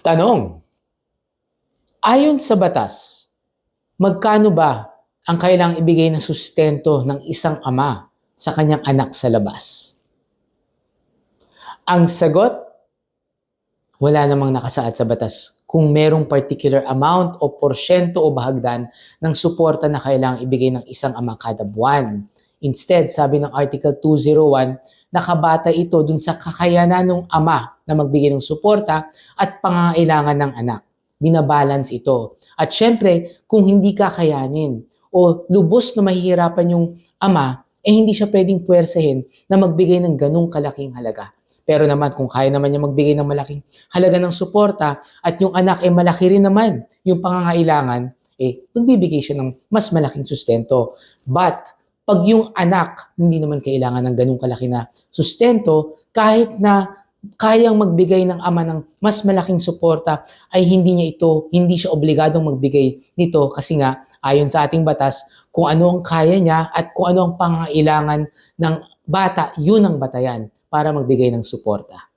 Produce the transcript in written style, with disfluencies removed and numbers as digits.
Tanong, ayon sa batas, magkano ba ang kailangang ibigay na sustento ng isang ama sa kanyang anak sa labas? Ang sagot, wala namang nakasaad sa batas kung merong particular amount o porsyento o bahagdan ng suporta na kailangang ibigay ng isang ama kada buwan. Instead, sabi ng Article 201, nakabata ito dun sa kakayanan ng ama na magbigay ng suporta at pangangailangan ng anak. Binabalance ito. At syempre, kung hindi kakayanin o lubos na mahihirapan yung ama, hindi siya pwedeng puwersahin na magbigay ng ganung kalaking halaga. Pero naman, kung kaya naman niya magbigay ng malaking halaga ng suporta at yung anak malaki rin naman yung pangangailangan, magbibigay siya ng mas malaking sustento. But, pag yung anak hindi naman kailangan ng ganung kalaki na sustento, kahit na kayang magbigay ng ama ng mas malaking suporta, ay hindi siya obligadong magbigay nito kasi nga, ayon sa ating batas, kung ano ang kaya niya at kung ano ang pangangailangan ng bata, yun ang batayan para magbigay ng suporta.